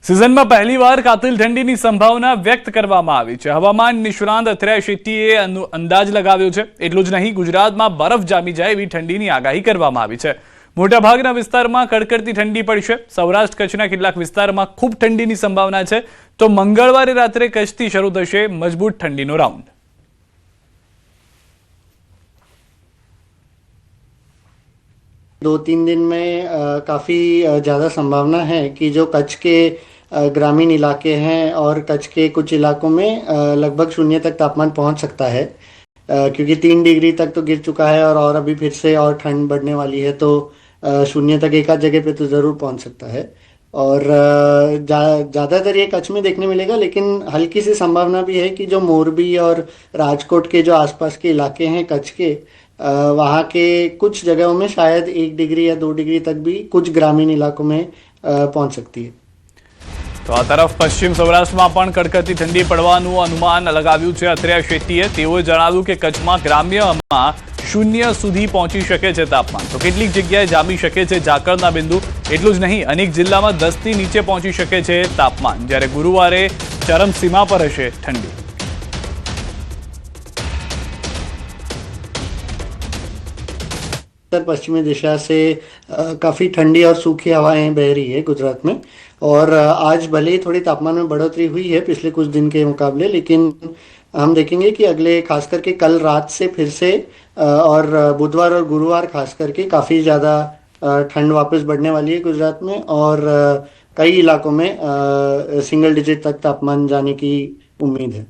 સિઝનમાં પહેલીવાર કાતિલ ઠંડીની સંભાવના વ્યક્ત કરવામાં આવી છે। હવામાન નિષ્ણાંત અથર્યા શેટ્ટીએ અંદાજ લગાવ્યો છે। એટલું જ નહીં, ગુજરાતમાં બરફ જામી જાય એવી ઠંડીની આગાહી કરવામાં આવી છે। મોટાભાગના વિસ્તારમાં કડકડતી ઠંડી પડશે। સૌરાષ્ટ્ર કચ્છના કેટલાક વિસ્તારમાં ખૂબ ઠંડીની સંભાવના છે, તો મંગળવારે રાત્રે કચ્છથી શરૂ થશે મજબૂત ઠંડીનો રાઉન્ડ। 2-3 दिन में काफ़ी ज़्यादा संभावना है कि जो कच्छ के ग्रामीण इलाके हैं और कच्छ के कुछ इलाकों में लगभग 0 तक तापमान पहुंच सकता है, क्योंकि 3 डिग्री तक तो गिर चुका है और अभी फिर से और ठंड बढ़ने वाली है, तो 0 तक एक आध जगह पे तो ज़रूर पहुंच सकता है। और ज़्यादातर ये कच्छ में देखने मिलेगा, लेकिन हल्की सी संभावना भी है कि जो मोरबी और राजकोट के जो आसपास के इलाके हैं कच्छ के, वहाँ के कुछ जगहों में शायद 1 डिग्री या 2 डिग्री तक भी कुछ ग्रामीण इलाकों में पहुंच सकती है। तो आ तरफ पश्चिम सौराष्ट्રમાં પણ કડકડતી ઠંડી પડવાનું અનુમાન લગાવ્યું છે અથર્યા શેટ્ટીએ। તેઓએ જણાવ્યું કે કચ્છમાં ગ્રામ્યમાં 0 સુધી પહોંચી શકે છે તાપમાન, તો કેટલીક જગ્યાએ જામી શકે છે ઝાકળના બિંદુ। એટલું જ નહીં, અનેક જિલ્લામાં 10થી નીચે પહોંચી શકે છે તાપમાન, જ્યારે ગુરુવારે ચરમસીમા પર હશે ઠંડી। उत्तर पश्चिमी दिशा से काफ़ी ठंडी और सूखी हवाएं बह रही है गुजरात में, और आज भले ही थोड़ी तापमान में बढ़ोतरी हुई है पिछले कुछ दिन के मुकाबले, लेकिन हम देखेंगे कि अगले खास करके कल रात से फिर से और बुधवार और गुरुवार खास करके काफ़ी ज़्यादा ठंड वापस बढ़ने वाली है गुजरात में, और कई इलाकों में सिंगल डिजिट तक तापमान जाने की उम्मीद है।